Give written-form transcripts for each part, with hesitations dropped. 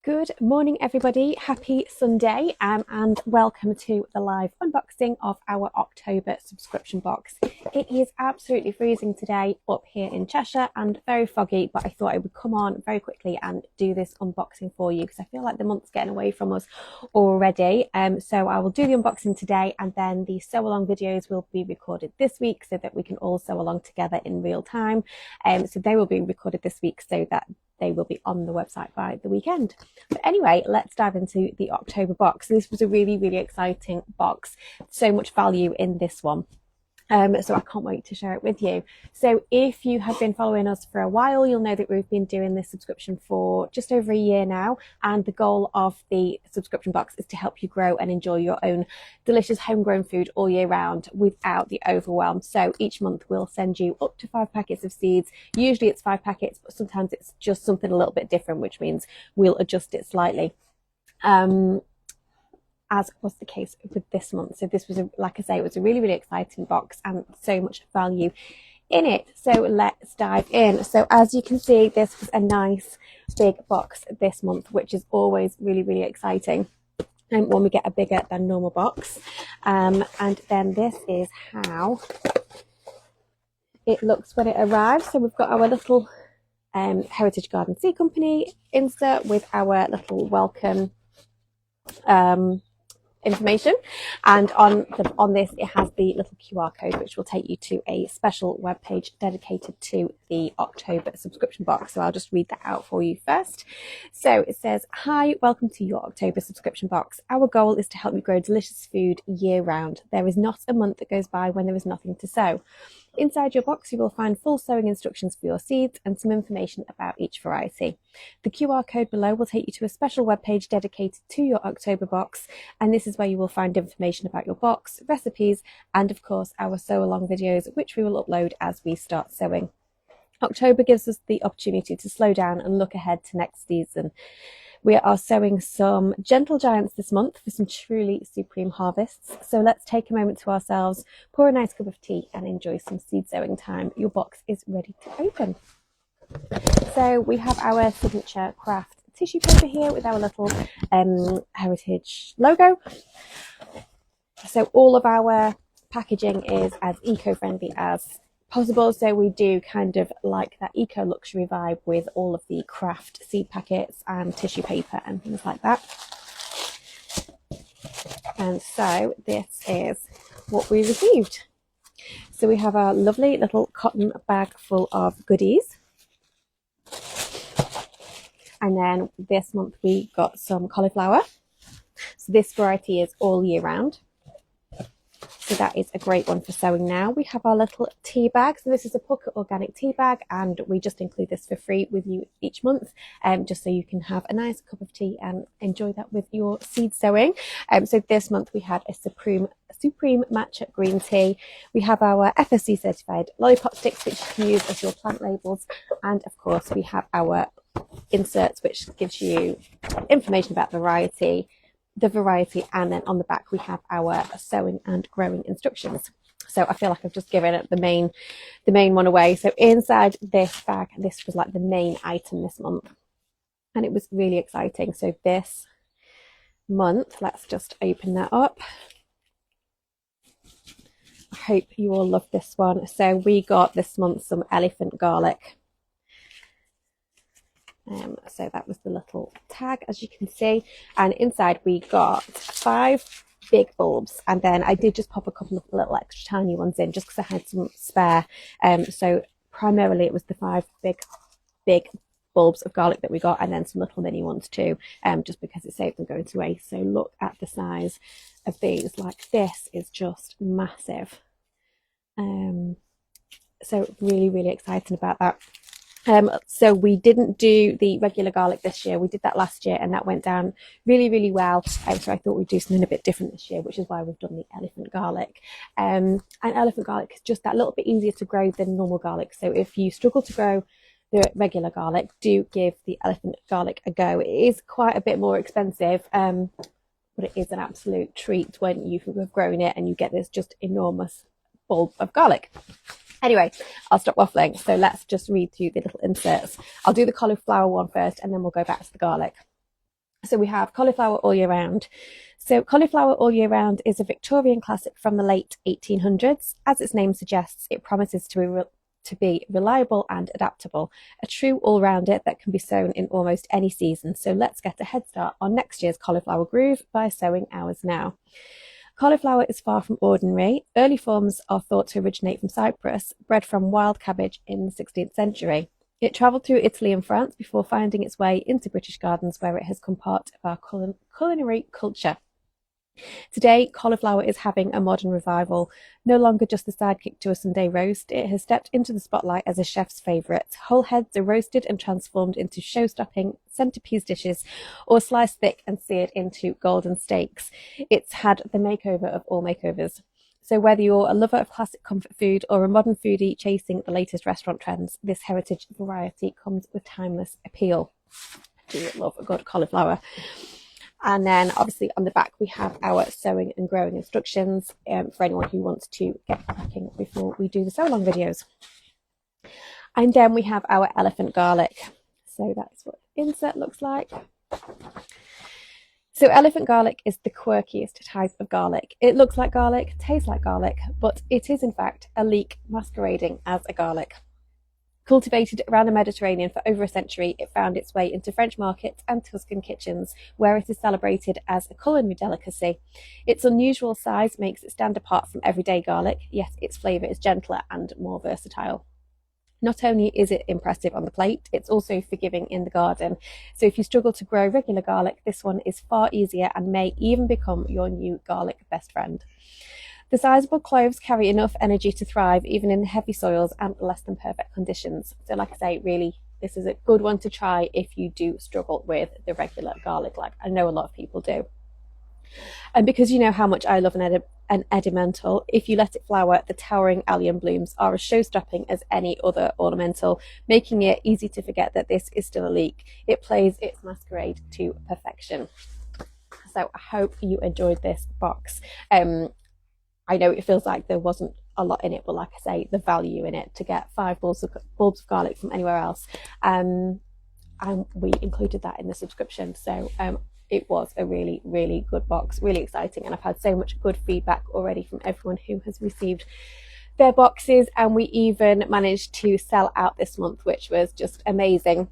Good morning, everybody. Happy Sunday, and welcome to the live unboxing of our October subscription box. It is absolutely freezing today up here in Cheshire and very foggy, but I thought I would come on very quickly and do this unboxing for you because I feel like the month's getting away from us already. So I will do the unboxing today, and then the sew along videos will be recorded this week so that we can all sew along together in real time. So they will be recorded this week so that they will be on the website by the weekend. But anyway, let's dive into the October box. This was a really exciting box. So much value in this one. So I can't wait to share it with you. So if you have been following us for a while, you'll know that we've been doing this subscription for just over a year now. And the goal of the subscription box is to help you grow and enjoy your own delicious homegrown food all year round without the overwhelm. So each month we'll send you up to 5 packets of seeds. Usually it's 5 packets, but sometimes it's just something a little bit different, which means we'll adjust it slightly. As was the case with this month. So this was, like I say, it was a really exciting box and so much value in it. So let's dive in. So as you can see, this was a nice big box this month, which is always really exciting. And when we get a bigger than normal box. And then this is how it looks when it arrives. So we've got our little Heritage Garden Seed Company insert with our little welcome information, and on this it has the little QR code which will take you to a special web page dedicated to the October subscription box. So I'll just read that out for you first. So it says, "Hi, welcome to your October subscription box. Our goal is to help you grow delicious food year round. There is not a month that goes by when there is nothing to sow. Inside your box, you will find full sowing instructions for your seeds and some information about each variety. The QR code below will take you to a special webpage dedicated to your October box, and this is where you will find information about your box, recipes, and of course our sew along videos, which we will upload as we start sowing. October gives us the opportunity to slow down and look ahead to next season. We are sowing some gentle giants this month for some truly supreme harvests. So let's take a moment to ourselves, pour a nice cup of tea and enjoy some seed sowing time. Your box is ready to open." So we have our signature craft tissue paper here with our little Heritage logo. So all of our packaging is as eco-friendly as possible, so we do kind of like that eco luxury vibe with all of the craft seed packets and tissue paper and things like that. And so this is what we received. So we have our lovely little cotton bag full of goodies, and then this month we got some cauliflower. So this variety is all year round. So that is a great one for sowing now. We have our little tea bag. So this is a Pucker organic tea bag, and we just include this for free with you each month, just so you can have a nice cup of tea and enjoy that with your seed sowing. So this month we had a Supreme matcha green tea. We have our FSC certified lollipop sticks, which you can use as your plant labels. And of course we have our inserts, which gives you information about the variety, and then on the back we have our sowing and growing instructions. So I feel like I've just given it the main one away. So inside this bag, this was like the main item this month, and it was really exciting. So this month, let's just open that up. I hope you all love this one. So we got this month some elephant garlic. So that was the little tag, as you can see, and inside we got 5 big bulbs, and then I did just pop a couple of little extra tiny ones in just because I had some spare. So primarily it was the 5 big bulbs of garlic that we got, and then some little mini ones too, just because it saved them going to waste. So look at the size of these. Like, this is just massive. So really excited about that. So we didn't do the regular garlic this year. We did that last year and that went down really well. So I thought we'd do something a bit different this year, which is why we've done the elephant garlic. And elephant garlic is just that little bit easier to grow than normal garlic. So if you struggle to grow the regular garlic, do give the elephant garlic a go. It is quite a bit more expensive, but it is an absolute treat when you've grown it and you get this just enormous bulb of garlic. Anyway, I'll stop waffling. So let's just read through the little inserts. I'll do the cauliflower one first and then we'll go back to the garlic. So we have cauliflower all year round. So cauliflower all year round is a Victorian classic from the late 1800s. As its name suggests, it promises to be reliable and adaptable, a true all-rounder that can be sown in almost any season. So let's get a head start on next year's cauliflower groove by sowing ours now. Cauliflower is far from ordinary. Early forms are thought to originate from Cyprus, bred from wild cabbage in the 16th century. It travelled through Italy and France before finding its way into British gardens, where it has become part of our culinary culture. Today, cauliflower is having a modern revival. No longer just the sidekick to a Sunday roast, it has stepped into the spotlight as a chef's favourite. Whole heads are roasted and transformed into show-stopping centrepiece dishes, or sliced thick and seared into golden steaks. It's had the makeover of all makeovers. So whether you're a lover of classic comfort food or a modern foodie chasing the latest restaurant trends, this heritage variety comes with timeless appeal. I do love a good cauliflower. And then obviously on the back we have our sowing and growing instructions for anyone who wants to get cracking before we do the sow along videos. And then we have our elephant garlic. So that's what the insert looks like. So elephant garlic is the quirkiest type of garlic. It looks like garlic, tastes like garlic, but it is in fact a leek masquerading as a garlic. Cultivated around the Mediterranean for over a century, it found its way into French markets and Tuscan kitchens, where it is celebrated as a culinary delicacy. Its unusual size makes it stand apart from everyday garlic, yet its flavour is gentler and more versatile. Not only is it impressive on the plate, it's also forgiving in the garden. So if you struggle to grow regular garlic, this one is far easier and may even become your new garlic best friend. The sizable cloves carry enough energy to thrive even in heavy soils and less than perfect conditions. So like I say, really, this is a good one to try if you do struggle with the regular garlic, like I know a lot of people do. And because you know how much I love an edimental, if you let it flower, the towering allium blooms are as show-stopping as any other ornamental, making it easy to forget that this is still a leek. It plays its masquerade to perfection. So I hope you enjoyed this box. I know it feels like there wasn't a lot in it, but like I say, the value in it to get 5 bulbs of garlic from anywhere else. And we included that in the subscription. So it was a really, really good box, really exciting. And I've had so much good feedback already from everyone who has received their boxes. And we even managed to sell out this month, which was just amazing.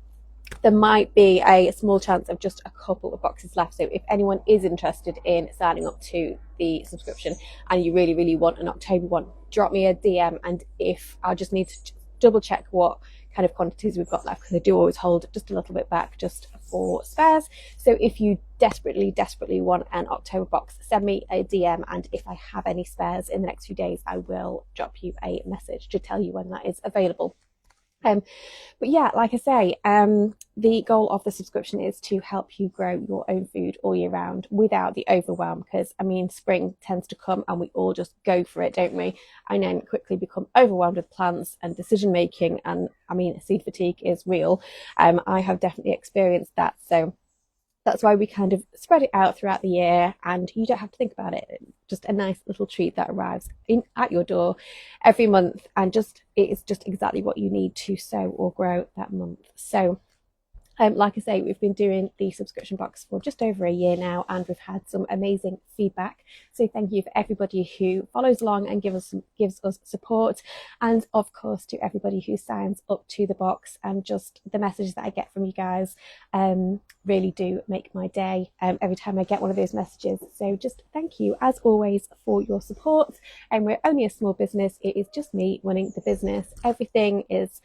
There might be a small chance of just a couple of boxes left. So if anyone is interested in signing up to the subscription and you really, really want an October one, drop me a DM. And if I just need to double check what kind of quantities we've got left, because I do always hold just a little bit back just for spares. So if you desperately want an October box, send me a DM. And if I have any spares in the next few days, I will drop you a message to tell you when that is available. But yeah, like I say, the goal of the subscription is to help you grow your own food all year round without the overwhelm, because I mean spring tends to come and we all just go for it, don't we? And then quickly become overwhelmed with plants and decision making, and I mean seed fatigue is real. I have definitely experienced that, so that's why we kind of spread it out throughout the year, and you don't have to think about it. Just a nice little treat that arrives at your door every month, and it is just exactly what you need to sow or grow that month. So like I say, we've been doing the subscription box for just over a year now, and we've had some amazing feedback. So thank you for everybody who follows along and gives us support, and of course to everybody who signs up to the box. And just the messages that I get from you guys really do make my day every time I get one of those messages. So just thank you as always for your support. And we're only a small business. It is just me running the business. Everything is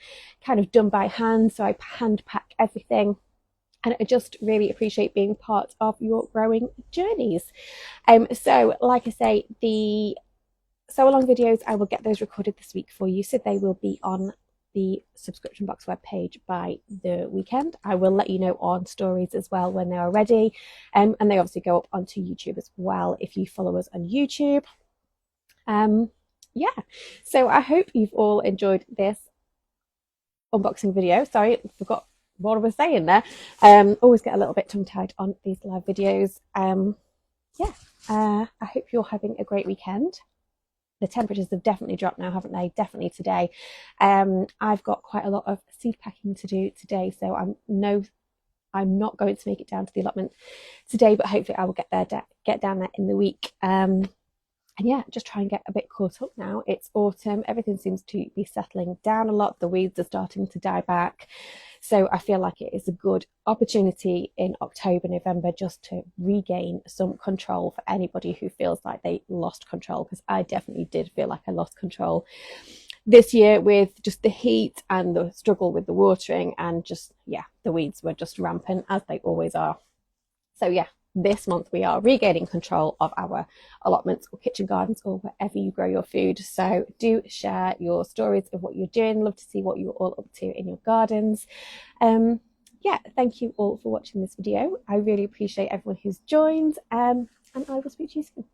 kind of done by hand, so I hand pack everything. And I just really appreciate being part of your growing journeys. So like I say, the sew along videos, I will get those recorded this week for you, so they will be on the subscription box webpage by the weekend. I will let you know on stories as well when they are ready, and they obviously go up onto YouTube as well if you follow us on YouTube. Yeah, so I hope you've all enjoyed this unboxing video. Sorry, I forgot what I was saying there. Always get a little bit tongue-tied on these live videos. Yeah, I hope you're having a great weekend. The temperatures have definitely dropped now, haven't they? Definitely today. I've got quite a lot of seed packing to do today, so I'm no I'm not going to make it down to the allotment today, but hopefully I will get down there in the week. And yeah, just try and get a bit caught up now. It's autumn, everything seems to be settling down a lot. The weeds are starting to die back. So I feel like it is a good opportunity in October, November, just to regain some control for anybody who feels like they lost control, because I definitely did feel like I lost control this year with just the heat and the struggle with the watering, and just, yeah, the weeds were just rampant, as they always are. So yeah, this month we are regaining control of our allotments or kitchen gardens or wherever you grow your food. So do share your stories of what you're doing. Love to see what you're all up to in your gardens. Yeah, thank you all for watching this video. I really appreciate everyone who's joined, and I will speak to you soon.